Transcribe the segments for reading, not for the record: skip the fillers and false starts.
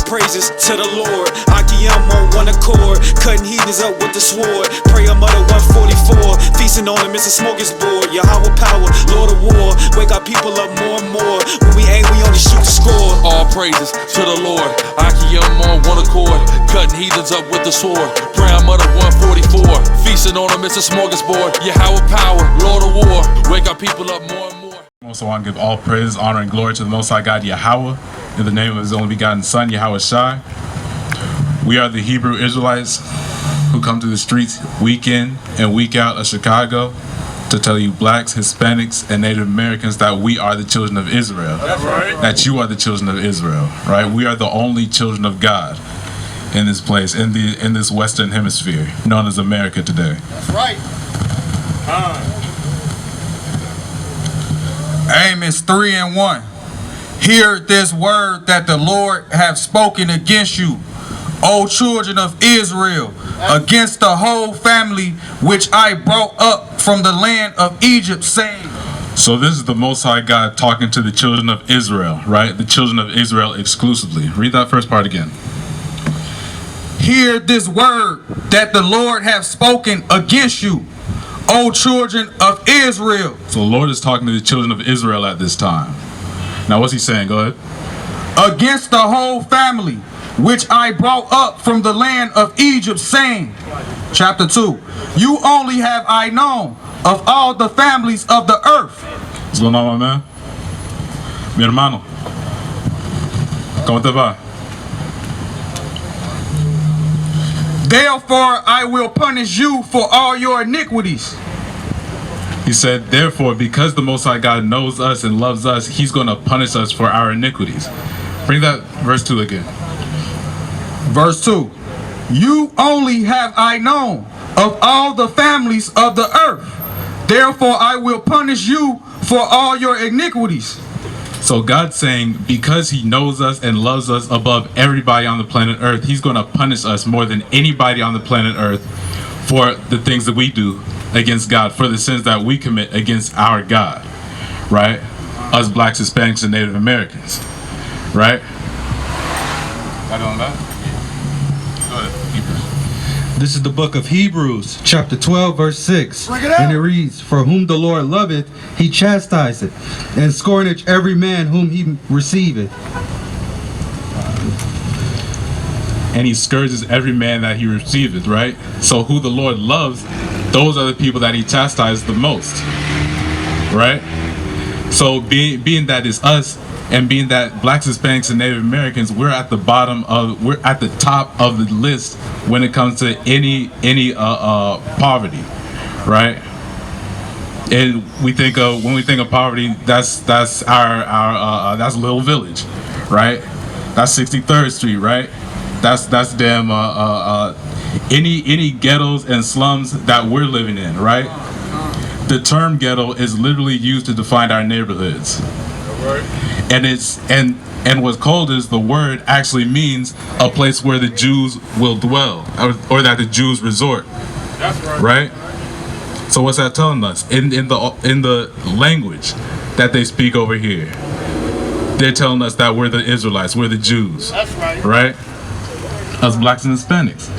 praises to the Lord. Akiyam on one accord, cutting heathens up with the sword. Pray a mother 144, feasting on him, it's a smorgasbord. Yahweh power, Lord of war, wake our people up more and more. When we aim, we only shoot to score. All praises to the Lord. Akiyam on one accord, cutting heathens up with the sword. Pray a mother 144, feasting on him, it's a smorgasbord. Yahweh power, Lord of war, wake our people up more and more. I also want to give all praise, honor, and glory to the Most High God, Yahweh, in the name of His only begotten Son, Yahweh Shai. We are the Hebrew Israelites who come to the streets week in and week out of Chicago to tell you blacks, Hispanics, and Native Americans that we are the children of Israel. That's right. That you are the children of Israel, right? We are the only children of God in this place, in this Western Hemisphere, known as America today. That's right. Amos 3 and 1. Hear this word that the Lord hath spoken against you, O children of Israel, against the whole family which I brought up from the land of Egypt, saying. So this is the Most High God talking to the children of Israel, right? The children of Israel exclusively. Read that first part again. Hear this word that the Lord hath spoken against you, O children of Israel. So the Lord is talking to the children of Israel at this time. Now what's he saying? Go ahead. Against the whole family which I brought up from the land of Egypt, saying. Chapter 2. You only have I known of all the families of the earth. What's going on, my man? Mi hermano. ¿Cómo te va? Therefore I will punish you for all your iniquities. He said, therefore, because the Most High God knows us and loves us, He's going to punish us for our iniquities. Bring that verse 2 again. Verse 2. You only have I known of all the families of the earth. Therefore I will punish you for all your iniquities. So God's saying, because He knows us and loves us above everybody on the planet Earth, He's going to punish us more than anybody on the planet Earth for the things that we do against God, for the sins that we commit against our God, right? Us blacks, Hispanics, and Native Americans, right? Got it on that? Go ahead, Hebrews. This is the book of Hebrews, chapter 12, verse 6. And it reads, For whom the Lord loveth, He chastiseth, and scorneth every man whom He receiveth. And He scourges every man that He receiveth, right? So who the Lord loves, those are the people that He chastises the most, right? So being that is us, and being that blacks, Hispanics, and Native Americans, we're at the top of the list when it comes to any poverty, right? And when we think of poverty, that's our that's Little Village, right? That's 63rd Street, right? That's damn any ghettos and slums that we're living in, right? The term ghetto is literally used to define our neighborhoods. And what's called is the word actually means a place where the Jews will dwell, or that the Jews resort. That's right. Right? So what's that telling us? In the language that they speak over here, they're telling us that we're the Israelites, we're the Jews. That's right. Right? Us blacks and Hispanics.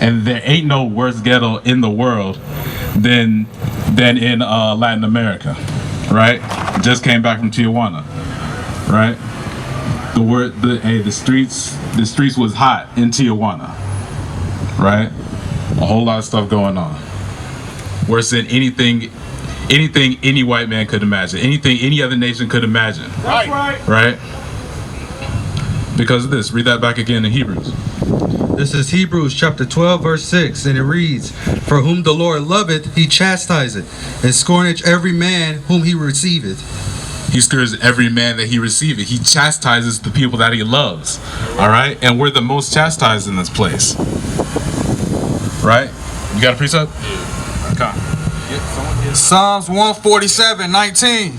And there ain't no worse ghetto in the world than in Latin America. Right? Just came back from Tijuana. Right? The streets was hot in Tijuana. Right? A whole lot of stuff going on. Worse than anything any white man could imagine. Anything any other nation could imagine. That's right. Right? Because of this. Read that back again in Hebrews. This is Hebrews chapter 12, verse 6, and it reads, For whom the Lord loveth, He chastiseth, and scorneth every man whom He receiveth. He scourges every man that He receiveth. He chastises the people that He loves. Alright? And we're the most chastised in this place. Right? You got a precept? Okay. Psalms 147:19.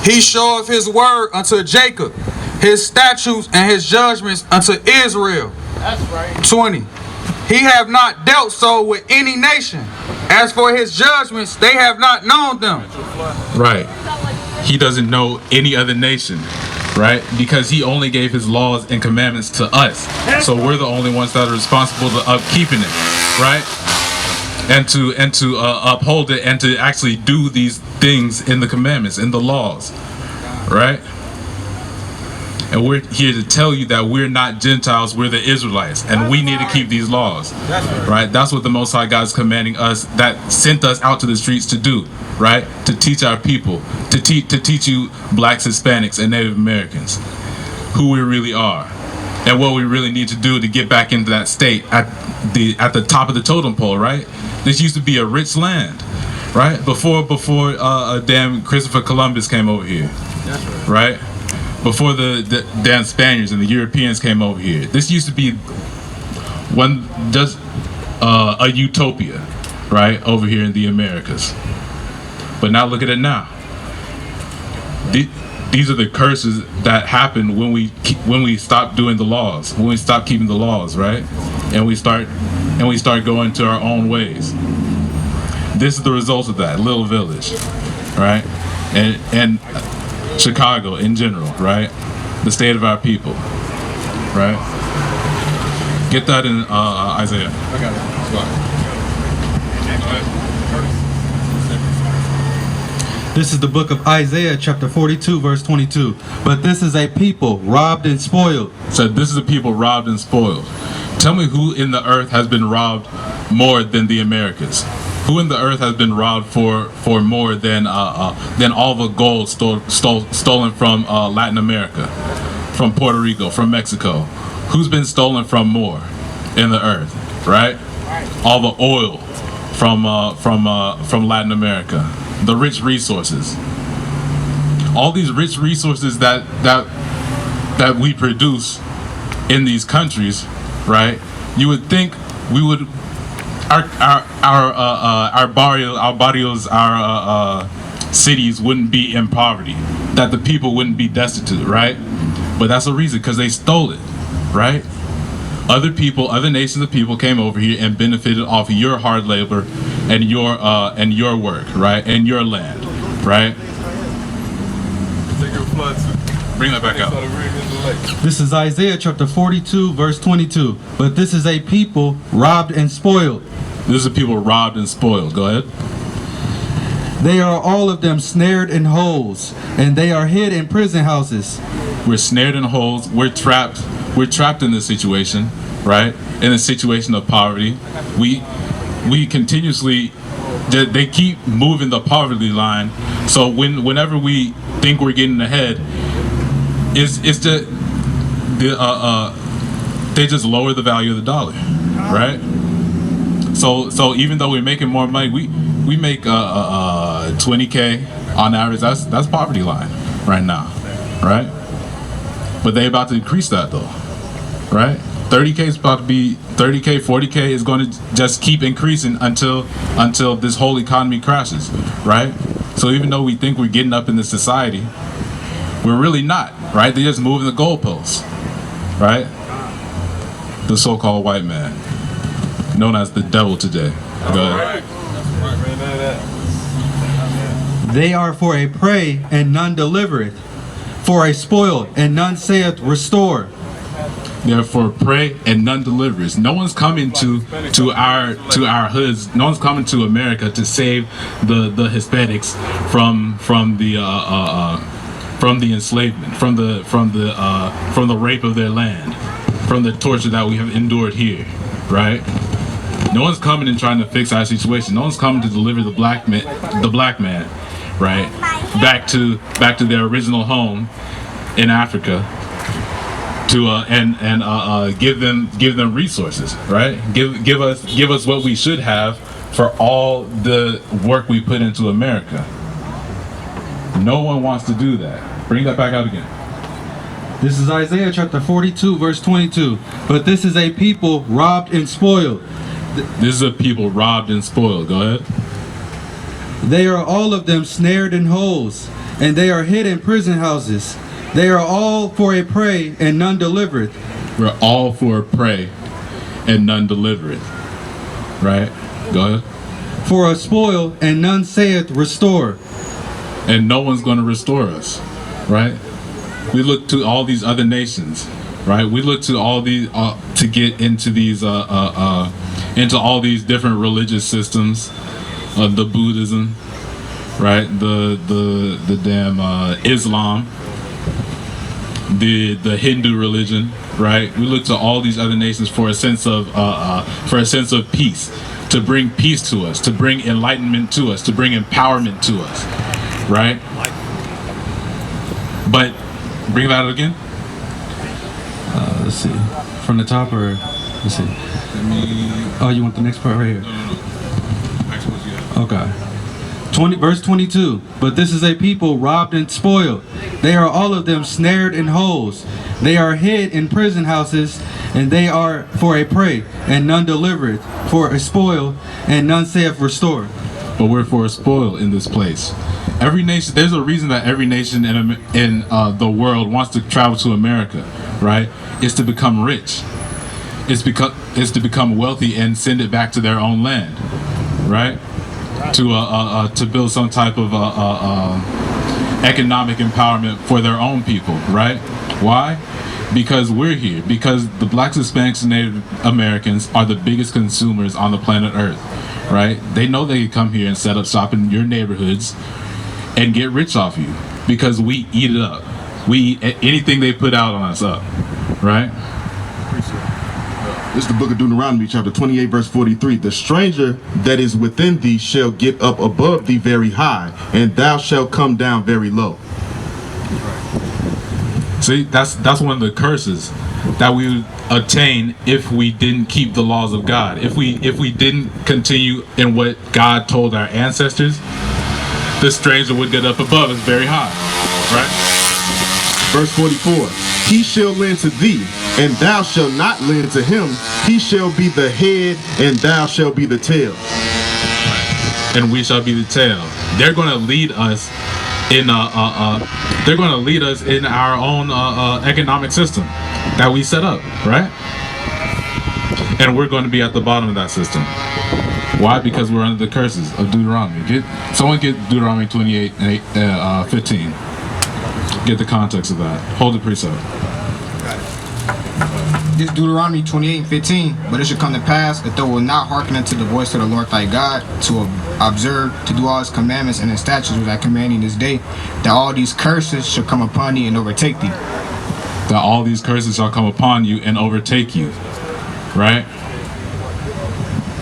He showeth His word unto Jacob, His statutes and His judgments unto Israel. That's right. 20. He have not dealt so with any nation. As for His judgments, they have not known them. Right. He doesn't know any other nation. right? Because he only gave his laws and commandments to us. So we're the only ones that are responsible to upkeeping it, right? And to uphold it and to actually do these things in the commandments, in the laws, right? And we're here to tell you that we're not Gentiles, we're the Israelites, and we need to keep these laws, right? That's what the Most High God is commanding us, that sent us out to the streets to do, right? To teach our people, to teach you blacks, Hispanics, and Native Americans who we really are, and what we really need to do to get back into that state at the top of the totem pole, right? This used to be a rich land, right? Before damn Christopher Columbus came over here, right? Before the damn Spaniards and the Europeans came over here. This used to be a utopia, right, over here in the Americas. But now look at it now. These are the curses that happen when we stop doing the laws, when we stop keeping the laws, right? And we start going to our own ways. This is the result of that. Little Village, right? And Chicago in general, right? The state of our people, right? Get that in Isaiah. I got it. This is the book of Isaiah, chapter 42, verse 22. But this is a people robbed and spoiled. So this is a people robbed and spoiled. Tell me who in the earth has been robbed more than the Americas? Who in the earth has been robbed for more than all the gold stolen from Latin America, from Puerto Rico, from Mexico? Who's been stolen from more in the earth, right? All the oil from Latin America, the rich resources, all these rich resources that we produce in these countries, right? You would think we would. Our barrios, our cities wouldn't be in poverty, that the people wouldn't be destitute, right? But that's the reason, because they stole it, right? Other people, other nations of people came over here and benefited off of your hard labor and your work, right? And your land, right? Bring that back out. This is Isaiah chapter 42, verse 22. But this is a people robbed and spoiled. This is a people robbed and spoiled. Go ahead. They are all of them snared in holes, and they are hid in prison houses. We're snared in holes. We're trapped. We're trapped in this situation, right? In a situation of poverty. We continuously, they keep moving the poverty line. So whenever we think we're getting ahead, they just lower the value of the dollar, right? So even though we're making more money, we make 20K on average. That's poverty line right now, right? But they about to increase that though, right? 30K is about to be 30K, 40K is going to just keep increasing until this whole economy crashes, right? So even though we think we're getting up in this society, we're really not, right? They're just moving the goalposts, right? The so-called white man, known as the devil today. Go ahead. They are for a prey, and none delivereth, for a spoil, and none saith restore. Therefore, pray and none delivers. No one's coming to our hoods. No one's coming to America to save the Hispanics from the enslavement, from the rape of their land, from the torture that we have endured here, right? No one's coming and trying to fix our situation. No one's coming to deliver the black man, right, back to their original home in Africa, to give them resources, right? Give us what we should have for all the work we put into America. No one wants to do that. Bring that back out again. This is Isaiah chapter 42, verse 22. But this is a people robbed and spoiled. This is a people robbed and spoiled. Go ahead. They are all of them snared in holes, and they are hid in prison houses. They are all for a prey, and none delivereth. We're all for a prey, and none delivereth. Right? Go ahead. For a spoil, and none saith restore. And no one's going to restore us. Right? We look to all these other nations, right? We look to all these to get into these into all these different religious systems, the Buddhism, right? The damn Islam, the Hindu religion, right? We look to all these other nations for a sense of peace, to bring peace to us, to bring enlightenment to us, to bring empowerment to us, right? But bring that out again. Let's see, from the top, or let's see. Oh, you want the next part right here? No. Okay. Verse 22. But this is a people robbed and spoiled. They are all of them snared in holes. They are hid in prison houses, and they are for a prey, and none delivereth, for a spoil, and none saith restore. But we're for a spoil in this place. Every nation, there's a reason that every nation in the world wants to travel to America, right? It's to become rich. It's to become wealthy and send it back to their own land, right? To build some type of economic empowerment for their own people, right? Why? Because we're here. Because the blacks, Hispanics, and Native Americans are the biggest consumers on the planet Earth, right? They know they can come here and set up shop in your neighborhoods and get rich off you, because we eat it up. We eat anything they put out on us up, right? This is the book of Deuteronomy, chapter 28, verse 43. The stranger that is within thee shall get up above thee very high, and thou shalt come down very low. See, that's one of the curses that we would attain if we didn't keep the laws of God. If we didn't continue in what God told our ancestors, the stranger would get up above us very high, right? Verse 44. He shall lend to thee, and thou shalt not lend to him. He shall be the head, and thou shalt be the tail. And we shall be the tail. They're going to lead us in they're going to lead us in our own economic system that we set up, right? And we're going to be at the bottom of that system. Why? Because we're under the curses of Deuteronomy. Someone get Deuteronomy 28 and 15. Get the context of that. Hold the precept. This Deuteronomy 28 and 15. But it shall come to pass, that thou wilt not hearken unto the voice of the Lord thy God, to observe, to do all his commandments and his statutes which I command thee this day, that all these curses shall come upon thee and overtake thee. That all these curses shall come upon you and overtake you, right?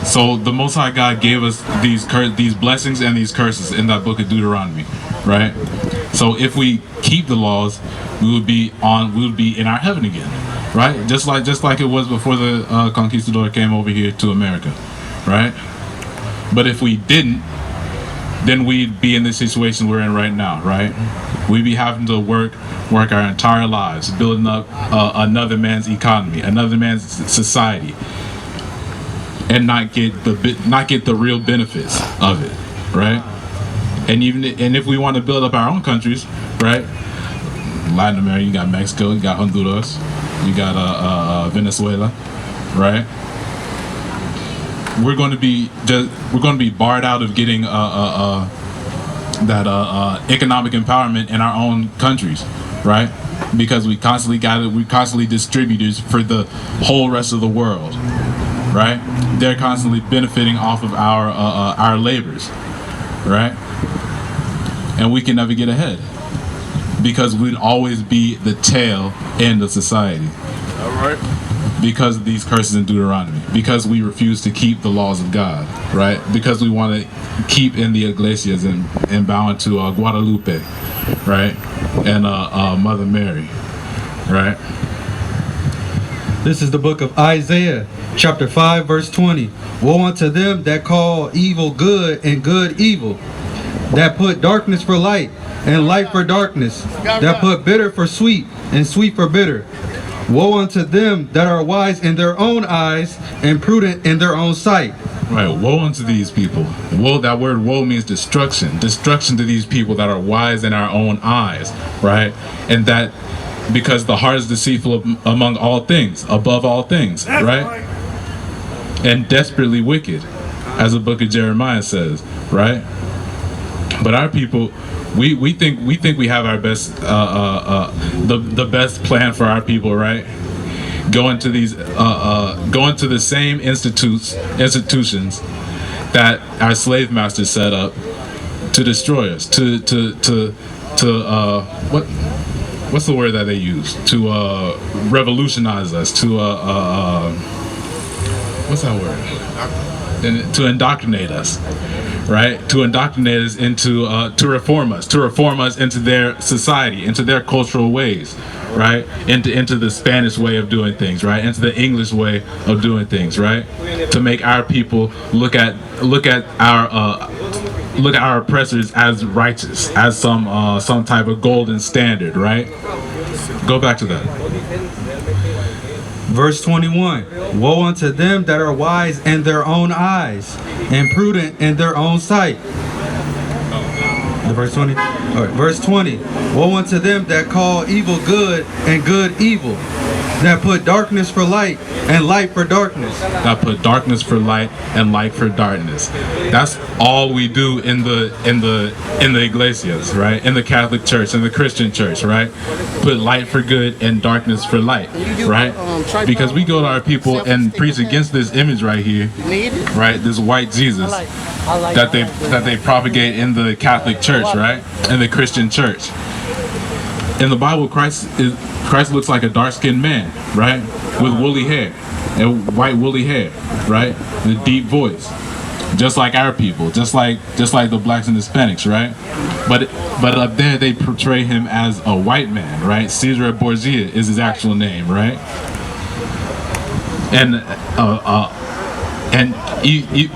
So the Most High God gave us these blessings and these curses in that book of Deuteronomy, right? So if we keep the laws, we would be in our heaven again, right? Just like it was before the conquistador came over here to America, right? But if we didn't, then we'd be in the situation we're in right now, right? We'd be having to work our entire lives, building up another man's economy, another man's society, and not get the real benefits of it, right? And if we want to build up our own countries, right? Latin America, you got Mexico, you got Honduras, you got Venezuela, right? We're going to be barred out of getting that economic empowerment in our own countries, right? Because we're constantly distributors for the whole rest of the world, right? They're constantly benefiting off of our labors, right? And we can never get ahead because we'd always be the tail end of society. All right. Because of these curses in Deuteronomy, because we refuse to keep the laws of God, right? Because we want to keep in the iglesias and bowing to Guadalupe, right? And Mother Mary, right? This is the book of Isaiah, chapter 5, verse 20. Woe unto them that call evil good and good evil, that put darkness for light and light for darkness, that put bitter for sweet and sweet for bitter. Woe unto them that are wise in their own eyes and prudent in their own sight. Right, woe unto these people. Woe, that word woe means destruction. Destruction to these people that are wise in our own eyes, right? And that because the heart is deceitful among all things, above all things, right? And desperately wicked, as the book of Jeremiah says, right? But our people, we think we have our best the best plan for our people, right? Going to the same institutions that our slave masters set up to destroy us, what's the word that they use? To revolutionize us, to what's that word? And to indoctrinate us, right? To indoctrinate us into to reform us into their society, into their cultural ways, right? Into the Spanish way of doing things, right? Into the English way of doing things, right? To make our people look at our oppressors as righteous, as some type of golden standard, right? Go back to that. Verse 21, woe unto them that are wise in their own eyes and prudent in their own sight. Verse 20. All right, verse 20, woe unto them that call evil good and good evil, that put darkness for light and light for darkness. That put darkness for light and light for darkness. That's all we do in the iglesias, right? In the Catholic Church, in the Christian Church, right? Put light for good and darkness for light, right? Because we go to our people and preach against this image right here, right? This white Jesus that they propagate in the Catholic Church, right? In the Christian Church. In the Bible, Christ looks like a dark-skinned man, right? With woolly hair and white woolly hair, right? With a deep voice, just like our people, just like the blacks and Hispanics, right? But up there they portray him as a white man, right? Caesar Borgia is his actual name, right? And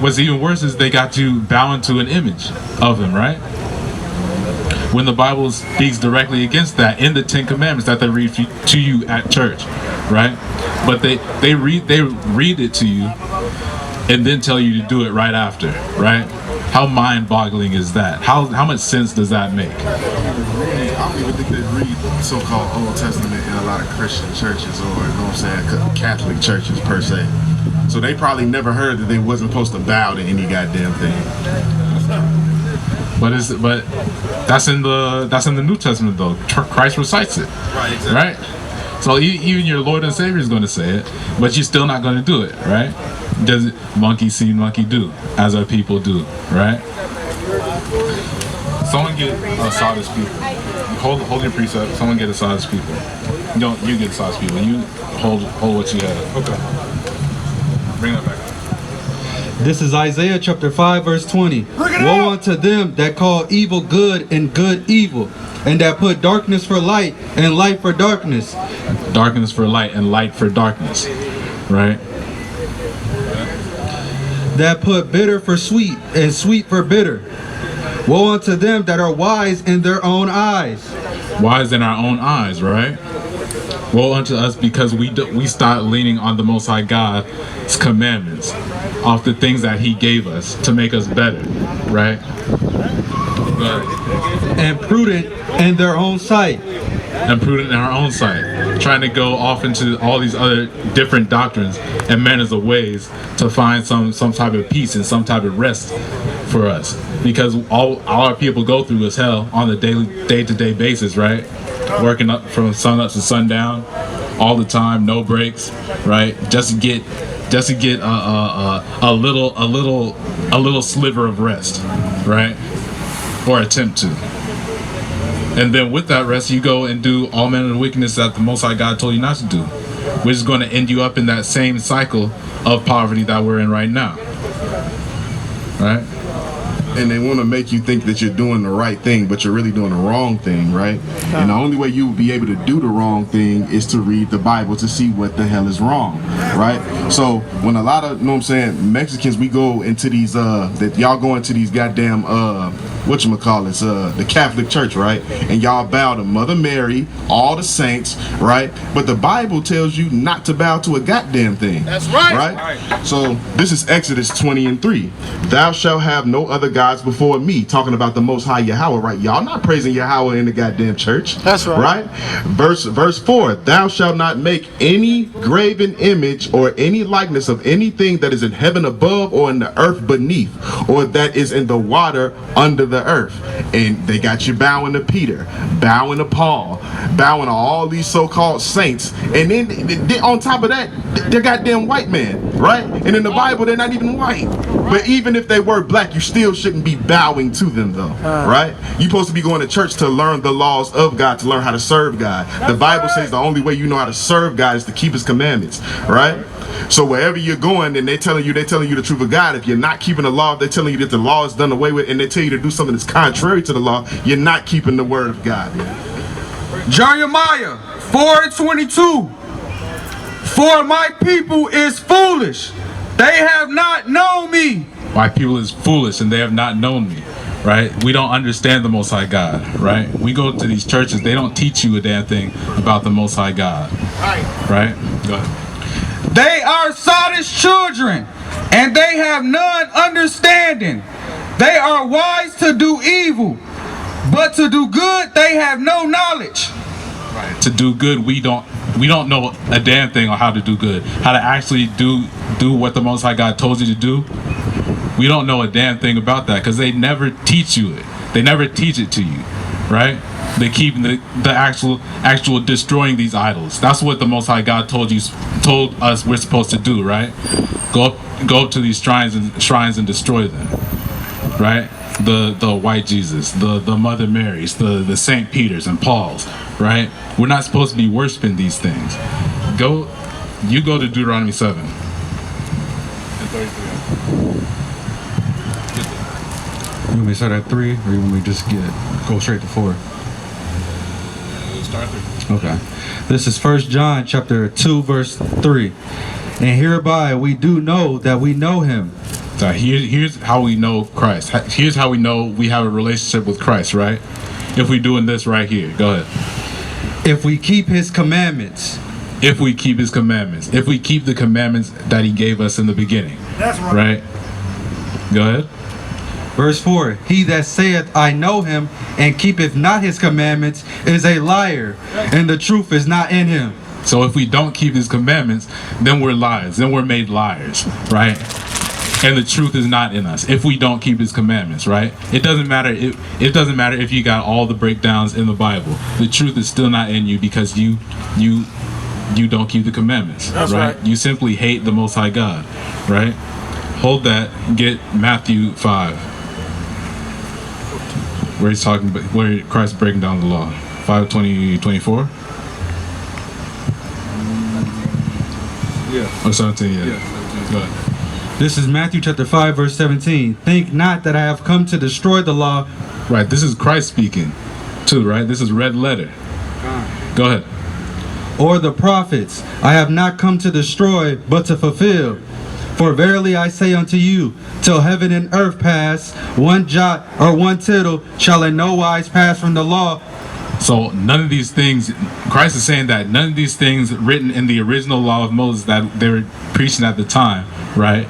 what's even worse is they got you bowing to an image of him, right? When the Bible speaks directly against that in the Ten Commandments that they read to you at church, right? But they read it to you and then tell you to do it right after, right? How mind-boggling is that? How much sense does that make? I don't even think they read so-called Old Testament in a lot of Christian churches, or you know what I'm saying, Catholic churches per se. So they probably never heard that they wasn't supposed to bow to any goddamn thing. But that's in the New Testament though. Christ recites it, Right, exactly. right? So even your Lord and Savior is going to say it, but you're still not going to do it, right? Does it monkey see, monkey do, as our people do, right? Someone get Sardis people. Hold your precept. Someone get a Sardis people. You get Sardis people. You hold what you have. Okay. Bring that back. This is Isaiah chapter 5 verse 20. Woe unto them that call evil good and good evil, and that put darkness for light and light for darkness. Darkness for light and light for darkness, right? That put bitter for sweet and sweet for bitter. Woe unto them that are wise in their own eyes. Wise in our own eyes, right? Woe unto us because we start leaning on the Most High God's commandments, off the things that He gave us to make us better, right? And prudent in their own sight. And prudent in our own sight, trying to go off into all these other different doctrines and manners of ways to find some type of peace and some type of rest for us, because all our people go through is hell on a day-to-day basis, right? Working up from sun up to sundown, all the time, no breaks, right? Just to get a little sliver of rest, right? Or attempt to. And then with that rest, you go and do all manner of wickedness that the Most High God told you not to do, which is going to end you up in that same cycle of poverty that we're in right now, right? And they want to make you think that you're doing the right thing, but you're really doing the wrong thing, right? And the only way you will be able to do the wrong thing is to read the Bible to see what the hell is wrong, right? So when a lot of, you know what I'm saying, Mexicans, we go into these, that y'all go into these goddamn, whatchamacallits, the Catholic Church, right? And y'all bow to Mother Mary, all the saints, right? But the Bible tells you not to bow to a goddamn thing. That's right. Right? So this is Exodus 20:3. Thou shalt have no other God gods before me, talking about the Most High Yahweh, right? Y'all not praising Yahweh in the goddamn church. That's right. Verse 4, thou shalt not make any graven image or any likeness of anything that is in heaven above or in the earth beneath, or that is in the water under the earth. And they got you bowing to Peter, bowing to Paul, bowing to all these so-called saints. And then on top of that, they're goddamn white men, right? And in the Bible, they're not even white. But even if they were black, you still shouldn't be bowing to them, though, right? You're supposed to be going to church to learn the laws of God, to learn how to serve God. The Bible says the only way you know how to serve God is to keep His commandments, right? So wherever you're going, and they're telling you the truth of God. If you're not keeping the law, they're telling you that the law is done away with, and they tell you to do something that's contrary to the law, you're not keeping the word of God. Jeremiah 4:22. For my people is foolish, they have not known me. My people is foolish and they have not known me, right? We don't understand the Most High God, right? We go to these churches, they don't teach you a damn thing about the Most High God, right? Go ahead. They are Sodom's children, and they have none understanding. They are wise to do evil, but to do good they have no knowledge. Right. To do good, we don't know a damn thing on how to do good, how to actually do what the Most High God told you to do. We don't know a damn thing about that because they never teach you it. They never teach it to you, right? They keep the actual destroying these idols. That's what the Most High God told us we're supposed to do, right? Go up to these shrines and destroy them, right? The white Jesus, the Mother Marys, the Saint Peters and Pauls, right? We're not supposed to be worshiping these things. You go to Deuteronomy 7 and 33. You want me to start at 3, or you want me to just go straight to 4? Start 3. Okay. This is 1 John chapter 2 verse 3. And hereby we do know that we know Him. So here's how we know Christ. Here's how we know we have a relationship with Christ, right? If we're doing this right here. Go ahead. If we keep His commandments. If we keep His commandments. If we keep the commandments that He gave us in the beginning. That's right. Right? Go ahead. Verse 4, he that saith, I know Him, and keepeth not His commandments, is a liar, and the truth is not in him. So if we don't keep His commandments, then we're liars. Then we're made liars, right? And the truth is not in us if we don't keep His commandments, right? It doesn't matter if you got all the breakdowns in the Bible. The truth is still not in you because you don't keep the commandments. That's right. You simply hate the Most High God, right? Hold that. Get Matthew 5. Where he's talking, where Christ is breaking down the law. 5:20-24. Yeah. Or 17. Yeah. Go ahead. This is Matthew chapter 5 verse 17. Think not that I have come to destroy the law. Right. This is Christ speaking, too. Right. This is red letter. Go ahead. Or the prophets. I have not come to destroy, but to fulfill. For verily I say unto you, till heaven and earth pass, one jot or one tittle shall in no wise pass from the law. So none of these things, Christ is saying that none of these things written in the original law of Moses that they were preaching at the time, right?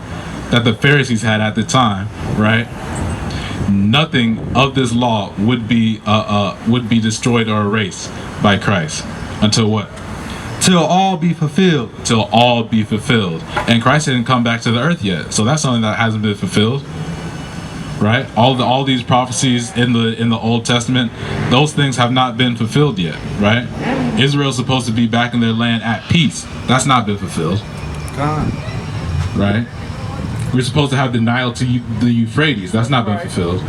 That the Pharisees had at the time, right? Nothing of this law would be destroyed or erased by Christ until what? Till all be fulfilled. Till all be fulfilled. And Christ didn't come back to the earth yet, so that's something that hasn't been fulfilled, right? All these prophecies in the Old Testament, those things have not been fulfilled yet, right? Israel's supposed to be back in their land at peace. That's not been fulfilled, right? We're supposed to have the Nile to the Euphrates. That's not been fulfilled,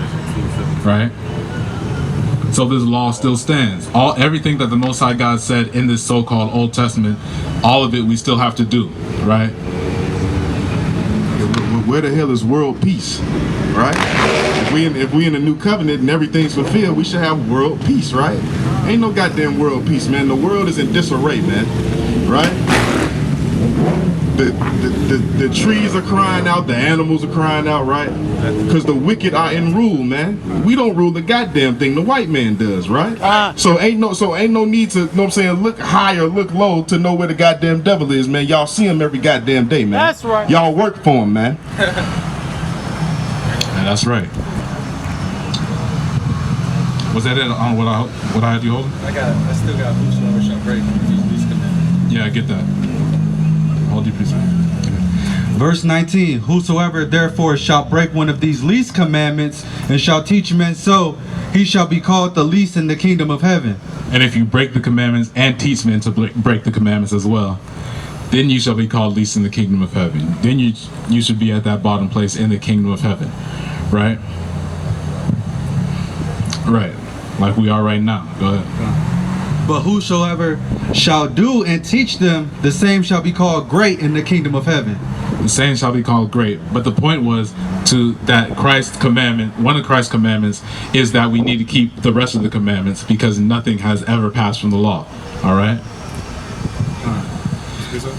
right? So this law still stands. Everything that the Most High God said in this so-called Old Testament, all of it we still have to do, right? Where the hell is world peace, right? If we in the new covenant and everything's fulfilled, we should have world peace, right? Ain't no goddamn world peace, man. The world is in disarray, man, right? The trees are crying out, the animals are crying out, right? Because the wicked are in rule, man. We don't rule the goddamn thing. The white man does, right? So ain't no need to, know what I'm saying, look high or look low to know where the goddamn devil is, man. Y'all see him every goddamn day, man. That's right. Y'all work for him, man. And that's right. Was that it on what I had you holding? I still got whosoever shall break these least commandments. Yeah, I get that. Hold your peace. Verse 19, whosoever therefore shall break one of these least commandments and shall teach men so, he shall be called the least in the kingdom of heaven. And if you break the commandments and teach men to break the commandments as well, then you shall be called least in the kingdom of heaven. Then you should be at that bottom place in the kingdom of heaven, right? Right, like we are right now. Go ahead. But whosoever shall do and teach them, the same shall be called great in the kingdom of heaven. The same shall be called great. But the point was to that Christ's commandment, one of Christ's commandments is that we need to keep the rest of the commandments because nothing has ever passed from the law. All right?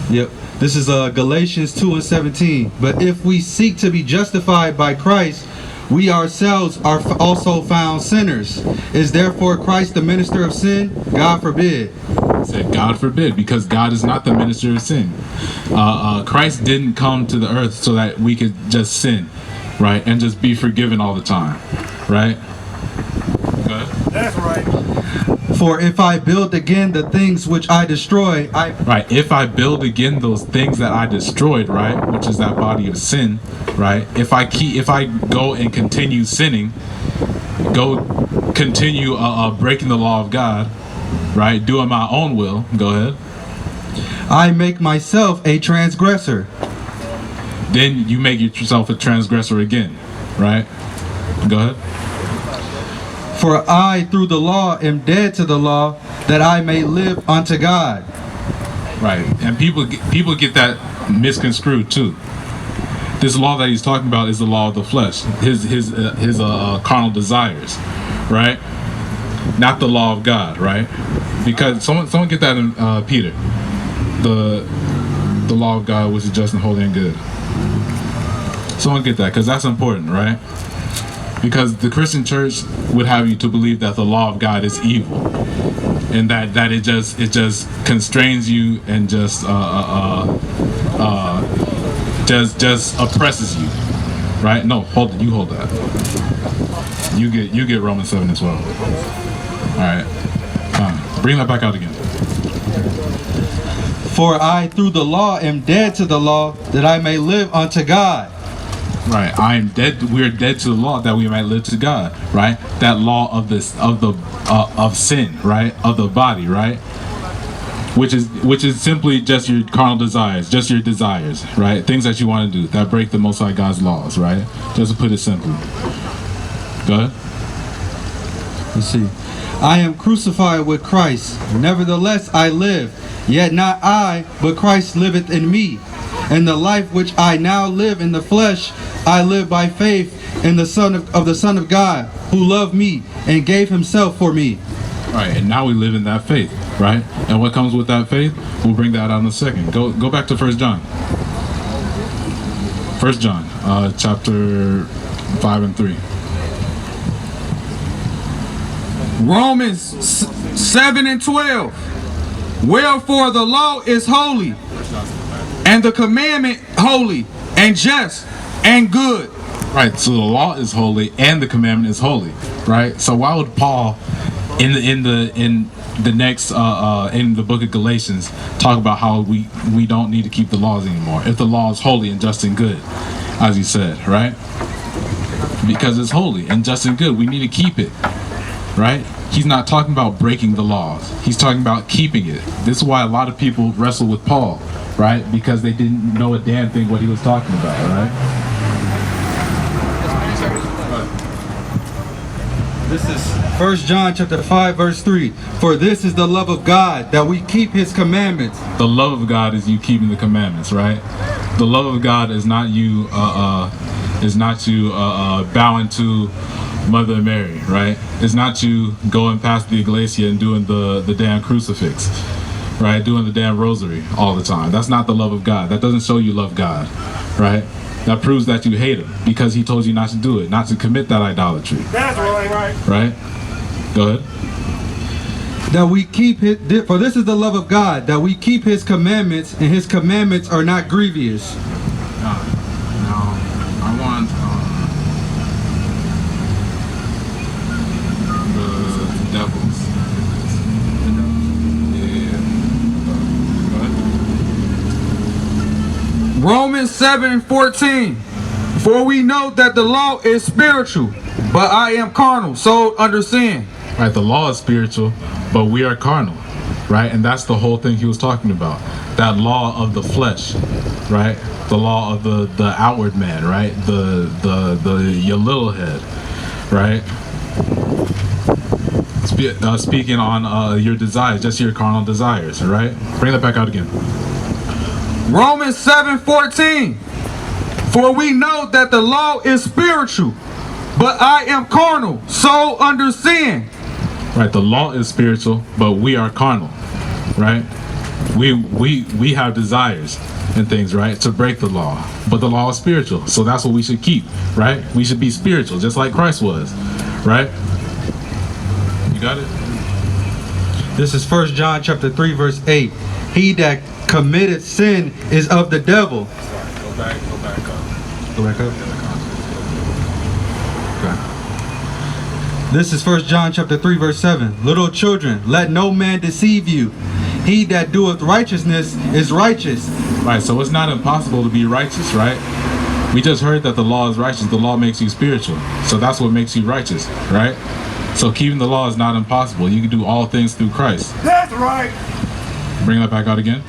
Yep. This is Galatians 2:17. But if we seek to be justified by Christ, we ourselves are also found sinners. Is therefore Christ the minister of sin? God forbid. Said God forbid, because God is not the minister of sin. Christ didn't come to the earth so that we could just sin, right, and just be forgiven all the time, right? Go ahead. That's right. For if I build again the things which I destroy, Right, if I build again those things that I destroyed, right, which is that body of sin, right, if I go and continue sinning, continue breaking the law of God, right, doing my own will, go ahead, I make myself a transgressor. then you make yourself a transgressor again, right? Go ahead. For I through the law am dead to the law, that I may live unto God. Right, and people get that misconstrued too. This law that he's talking about is the law of the flesh, his carnal desires, right? Not the law of God, right? Because someone get that in Peter, the law of God which is just and holy and good. Someone get that, because that's important, right? Because the Christian church would have you to believe that the law of God is evil, and that it just constrains you and just oppresses you, right? No, hold that. You get Romans 7 as well. All right, bring that back out again. For I through the law am dead to the law, that I may live unto God. Right, I am dead. We're dead to the law that we might live to God. Right, that law of sin, right, of the body, right, which is simply just your carnal desires, just your desires, right, things that you want to do that break the Most High God's laws, right. Just to put it simply. Go ahead. Let's see. I am crucified with Christ. Nevertheless I live, yet not I, but Christ liveth in me. And the life which I now live in the flesh, I live by faith in the Son of the Son of God, who loved me and gave himself for me. Right, and now we live in that faith, right? And what comes with that faith, we'll bring that out in a second. Go back to 1 John. 1 John, chapter 5 and 3. Romans 7 and 12. Wherefore the law is holy, and the commandment holy, and just, and good. Right, so the law is holy and the commandment is holy, right? So why would Paul in the next in the book of Galatians talk about how we don't need to keep the laws anymore if the law is holy and just and good, as he said, right? Because it's holy and just and good, we need to keep it, right? He's not talking about breaking the laws, he's talking about keeping it. This is why a lot of people wrestle with Paul, right? Because they didn't know a damn thing what he was talking about, right? This is 1 John chapter 5 verse 3. For this is the love of God, that we keep his commandments. The love of God is you keeping the commandments, right? The love of God is not you bowing to Mother Mary, right? It's not you going past the iglesia and doing the damn crucifix, right? Doing the damn rosary all the time. That's not the love of God. That doesn't show you love God, right? That proves that you hate him because he told you not to do it, not to commit that idolatry. That's right. Right? Go ahead. That we keep his, for this is the love of God, that we keep his commandments, and his commandments are not grievous. No, I want Romans 7:14. For we know that the law is spiritual, but I am carnal, so understand. Right, the law is spiritual, but we are carnal, right? And that's the whole thing he was talking about. That law of the flesh, right? The law of the outward man, right? Your little head, right? Speaking on your desires, just your carnal desires, right? Bring that back out again. Romans 7:14. For we know that the law is spiritual, but I am carnal, so understand. Right, the law is spiritual, but we are carnal, right? We have desires and things, right, to break the law, but the law is spiritual, so that's what we should keep, right? We should be spiritual, just like Christ was, right? You got it? This is 1 John chapter 3 verse 8. He that committed sin is of the devil. Go back up. Go back up. Okay. This is 1 John chapter 3 verse 7. Little children, let no man deceive you. He that doeth righteousness is righteous. Right, so it's not impossible to be righteous, right? We just heard that the law is righteous. The law makes you spiritual, so that's what makes you righteous, right? So keeping the law is not impossible. You can do all things through Christ. That's right. Bring that back out again.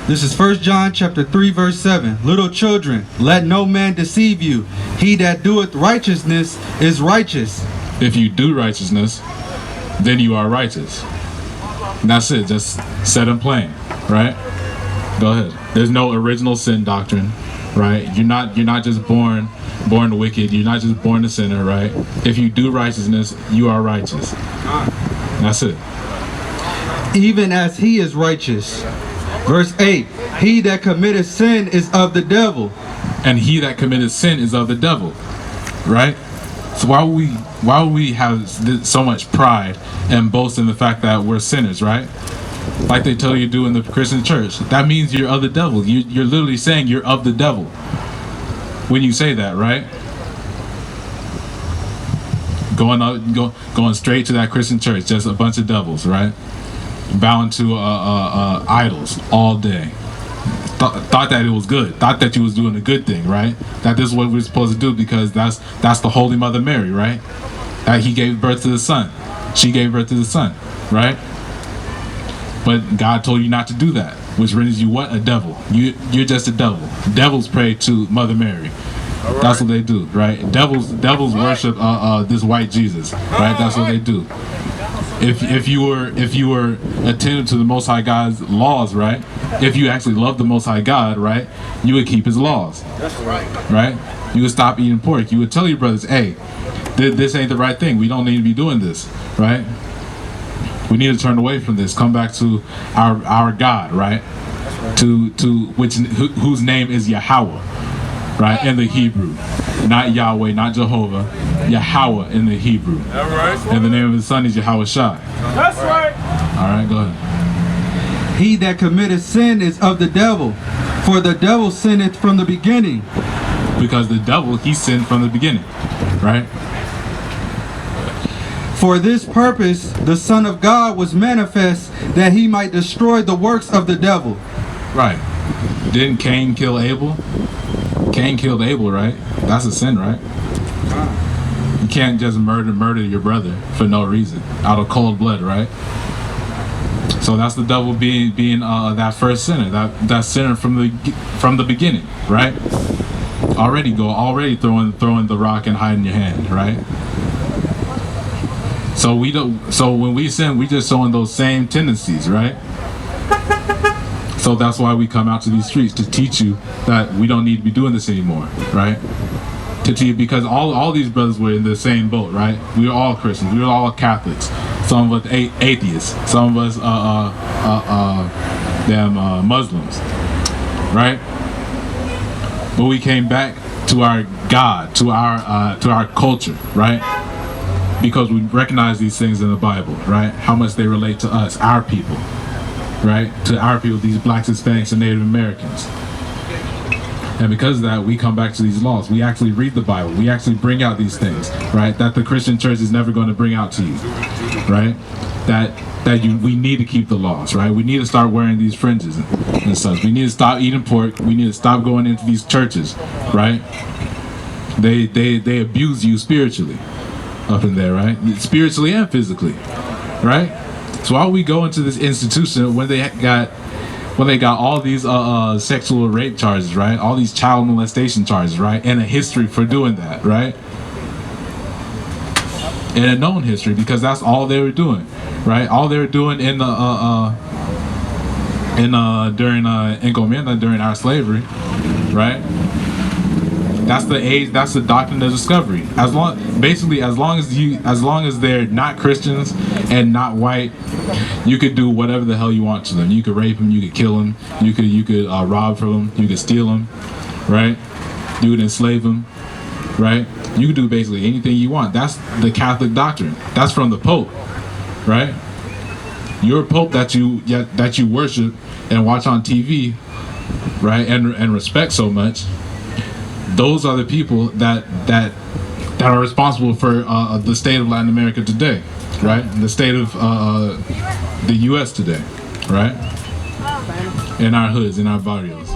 This is 1 John chapter 3 verse 7. Little children, let no man deceive you. He that doeth righteousness is righteous. If you do righteousness, then you are righteous. And that's it, just set and plain, right? Go ahead. There's no original sin doctrine, right? You're not just born wicked. You're not just born a sinner, right? If you do righteousness, you are righteous. That's it. Even as he is righteous. Verse 8. He that committeth sin is of the devil. And he that committed sin is of the devil, right? So why would we have so much pride and boast in the fact that we're sinners, right? Like they tell you to do in the Christian church. That means you're of the devil. You're literally saying you're of the devil when you say that, right? Going straight to that Christian church, just a bunch of devils, right? Bowing to idols all day. Thought that it was good. Thought that you was doing a good thing, right? That this is what we're supposed to do because that's the Holy Mother Mary, right? That he gave birth to the Son. She gave birth to the Son, right? But God told you not to do that, which renders you what? A devil. You're just a devil. Devils pray to Mother Mary. Right. That's what they do, right? Devils worship this white Jesus, right? That's what they do. If you were attentive to the Most High God's laws, right? If you actually love the Most High God, right? You would keep His laws. That's right. Right? You would stop eating pork. You would tell your brothers, hey, this ain't the right thing. We don't need to be doing this, right? We need to turn away from this. Come back to our God, right? To whose name is Yahweh, right? In the Hebrew, not Yahweh, not Jehovah, Yahweh in the Hebrew. That's right. And the name of His Son is Yahweh Shai. That's right. All right, go ahead. He that committeth sin is of the devil, for the devil sinneth from the beginning. Because the devil, he sinned from the beginning, right? For this purpose the Son of God was manifest, that he might destroy the works of the devil. Right. Didn't Cain kill Abel? Cain killed Abel, right? That's a sin, right? You can't just murder your brother for no reason, out of cold blood, right? So that's the devil being that first sinner, that sinner from the beginning, right? Already throwing the rock and hiding your hand, right? So when we sin, we just showing those same tendencies, right? So that's why we come out to these streets, to teach you that we don't need to be doing this anymore, right? To teach you, because all these brothers were in the same boat, right? We were all Christians, we were all Catholics. Some of us atheists, some of us Muslims, right? But we came back to our God, to our culture, right? Because we recognize these things in the Bible, right? How much they relate to us, our people, right? To our people, these blacks, Hispanics, and Native Americans. And because of that, we come back to these laws. We actually read the Bible. We actually bring out these things, right? That the Christian church is never going to bring out to you, right? we need to keep the laws, right? We need to start wearing these fringes and such. We need to stop eating pork. We need to stop going into these churches, right? They abuse you spiritually up in there, right? Spiritually and physically, right? So why we go into this institution when they got all these sexual rape charges, right? All these child molestation charges, right? And a history for doing that, right? And a known history, because that's all they were doing, right? All they were doing in the during Encomienda, during our slavery, right? That's the age. That's the doctrine of discovery. As long as they're not Christians and not white, you could do whatever the hell you want to them. You could rape them. You could kill them. You could rob from them. You could steal them, right? You could enslave them, right? You could do basically anything you want. That's the Catholic doctrine. That's from the Pope, right? Your Pope that you worship and watch on TV, right? And respect so much. Those are the people that are responsible for the state of Latin America today, right? And the state of the U.S. today, right? In our hoods, in our barrios.